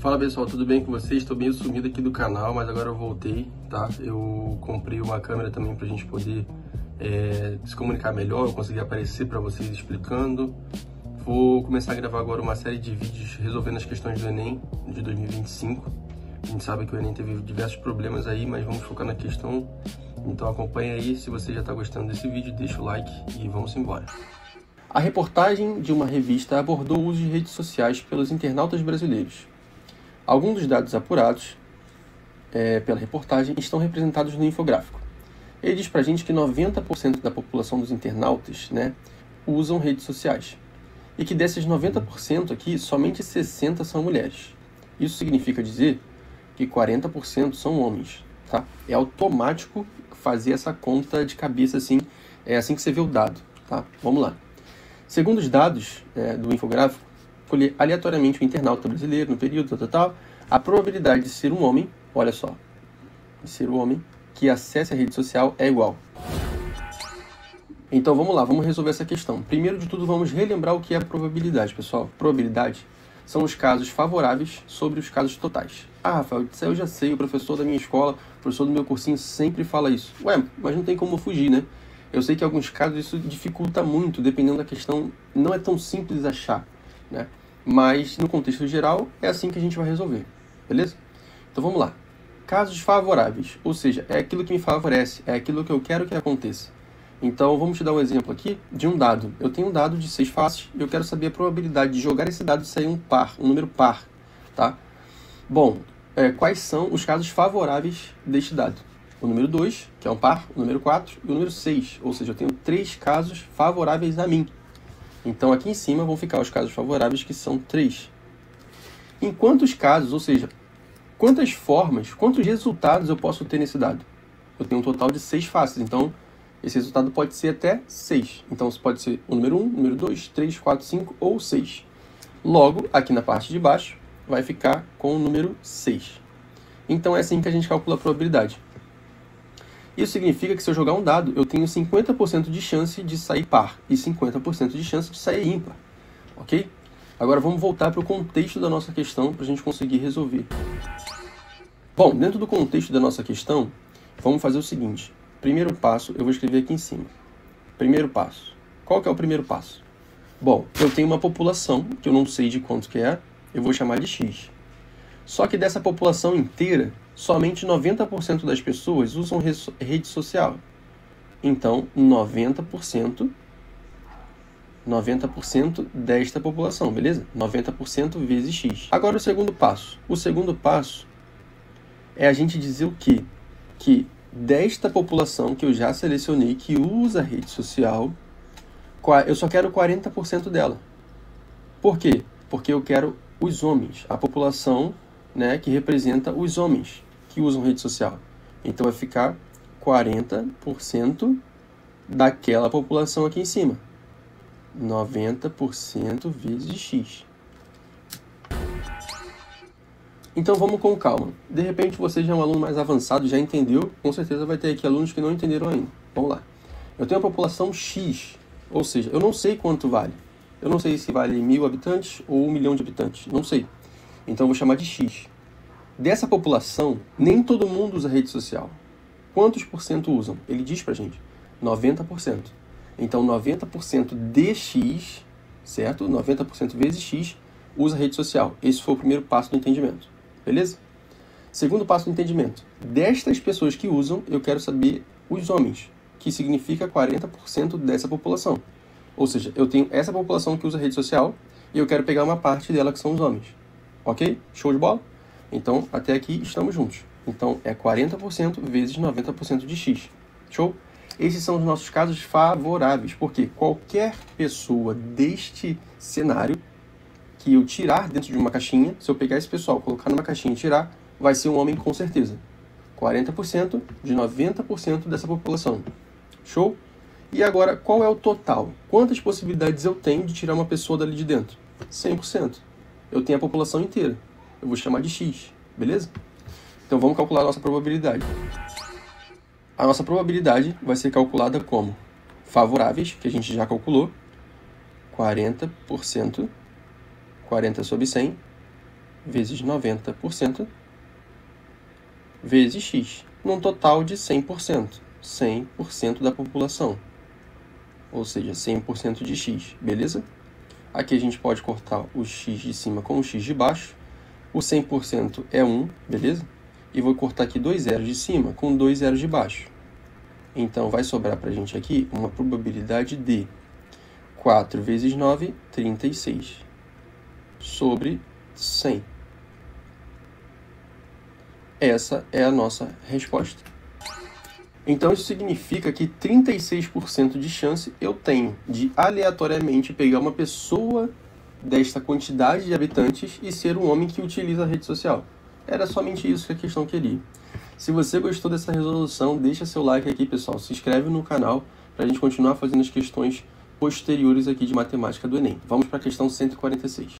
Fala pessoal, tudo bem com vocês? Estou meio sumido aqui do canal, mas agora eu voltei, tá? Eu comprei uma câmera também pra gente poder se comunicar melhor, eu consegui aparecer para vocês explicando. Vou começar a gravar agora uma série de vídeos resolvendo as questões do Enem de 2025. A gente sabe que o Enem teve diversos problemas aí, mas vamos focar na questão. Então acompanha aí, se você já está gostando desse vídeo, deixa o like e vamos embora. A reportagem de uma revista abordou o uso de redes sociais pelos internautas brasileiros. Alguns dos dados apurados pela reportagem estão representados no infográfico. Ele diz pra gente que 90% da população dos internautas, usam redes sociais. E que desses 90% aqui, somente 60% são mulheres. Isso significa dizer que 40% são homens, tá? É automático fazer essa conta de cabeça assim, é assim que você vê o dado, tá? Vamos lá. Segundo os dados do infográfico, escolher aleatoriamente o internauta brasileiro no período, a probabilidade de ser um homem, olha só, de ser um homem que acesse a rede social é igual. Então vamos lá, vamos resolver essa questão. Primeiro de tudo, vamos relembrar o que é a probabilidade, pessoal. Probabilidade são os casos favoráveis sobre os casos totais. Ah, Rafael, isso aí eu já sei, o professor da minha escola, o professor do meu cursinho sempre fala isso. Ué, mas não tem como fugir, né? Eu sei que em alguns casos isso dificulta muito, dependendo da questão, não é tão simples achar, né? Mas no contexto geral é assim que a gente vai resolver, beleza? Então vamos lá. Casos favoráveis, ou seja, é aquilo que me favorece, é aquilo que eu quero que aconteça. Então vamos te dar um exemplo aqui de um dado. Eu tenho um dado de 6 faces e eu quero saber a probabilidade de jogar esse dado e sair um número par, tá? Bom, quais são os casos favoráveis deste dado? O número 2, que é um par, o número 4 e o número 6, ou seja, eu tenho 3 casos favoráveis a mim. Então aqui em cima vão ficar os casos favoráveis, que são 3. Em quantos casos, ou seja, quantas formas, quantos resultados eu posso ter nesse dado? Eu tenho um total de 6 faces, então esse resultado pode ser até 6. Então isso pode ser o número 1, o número 2, 3, 4, 5 ou 6. Logo, aqui na parte de baixo, vai ficar com o número 6. Então é assim que a gente calcula a probabilidade. Isso significa que se eu jogar um dado, eu tenho 50% de chance de sair par e 50% de chance de sair ímpar, ok? Agora vamos voltar para o contexto da nossa questão para a gente conseguir resolver. Bom, dentro do contexto da nossa questão, vamos fazer o seguinte. Primeiro passo, eu vou escrever aqui em cima. Primeiro passo. Qual que é o primeiro passo? Bom, eu tenho uma população, que eu não sei de quanto que é, eu vou chamar de X. Só que dessa população inteira, somente 90% das pessoas usam rede social. Então, 90% desta população, beleza? 90% vezes X. Agora o segundo passo. O segundo passo é a gente dizer o quê? Que desta população que eu já selecionei, que usa rede social, eu só quero 40% dela. Por quê? Porque eu quero os homens, a população que representa os homens que usam rede social. Então vai ficar 40% daquela população aqui em cima. 90% vezes X. Então vamos com calma. De repente você já é um aluno mais avançado, já entendeu. Com certeza vai ter aqui alunos que não entenderam ainda. Vamos lá. Eu tenho a população X, ou seja, eu não sei quanto vale. Eu não sei se vale 1.000 habitantes ou 1 milhão de habitantes. Não sei. Então eu vou chamar de X. Dessa população, nem todo mundo usa rede social. Quantos por cento usam? Ele diz pra gente, 90%. Então 90% de X, certo? 90% vezes X usa rede social. Esse foi o primeiro passo do entendimento. Beleza? Segundo passo do entendimento. Destas pessoas que usam, eu quero saber os homens, que significa 40% dessa população. Ou seja, eu tenho essa população que usa rede social e eu quero pegar uma parte dela que são os homens. Ok? Show de bola? Então, até aqui estamos juntos. Então, é 40% vezes 90% de X. Show? Esses são os nossos casos favoráveis, porque qualquer pessoa deste cenário que eu tirar dentro de uma caixinha, se eu pegar esse pessoal, colocar numa caixinha e tirar, vai ser um homem com certeza. 40% de 90% dessa população. Show? E agora, qual é o total? Quantas possibilidades eu tenho de tirar uma pessoa dali de dentro? 100%. Eu tenho a população inteira. Eu vou chamar de X, beleza? Então vamos calcular a nossa probabilidade. A nossa probabilidade vai ser calculada como favoráveis, que a gente já calculou, 40%, 40 sobre 100, vezes 90% vezes x, num total de 100%. 100% da população. Ou seja, 100% de x, beleza? Aqui a gente pode cortar o x de cima com o x de baixo. O 100% é 1, beleza? E vou cortar aqui 2 zeros de cima com 2 zeros de baixo. Então, vai sobrar para a gente aqui uma probabilidade de 4 vezes 9, 36, sobre 100. Essa é a nossa resposta. Então, isso significa que 36% de chance eu tenho de aleatoriamente pegar uma pessoa desta quantidade de habitantes e ser um homem que utiliza a rede social. Era somente isso que a questão queria. Se você gostou dessa resolução, deixa seu like aqui, pessoal. Se inscreve no canal para a gente continuar fazendo as questões posteriores aqui de matemática do Enem. Vamos para a questão 146.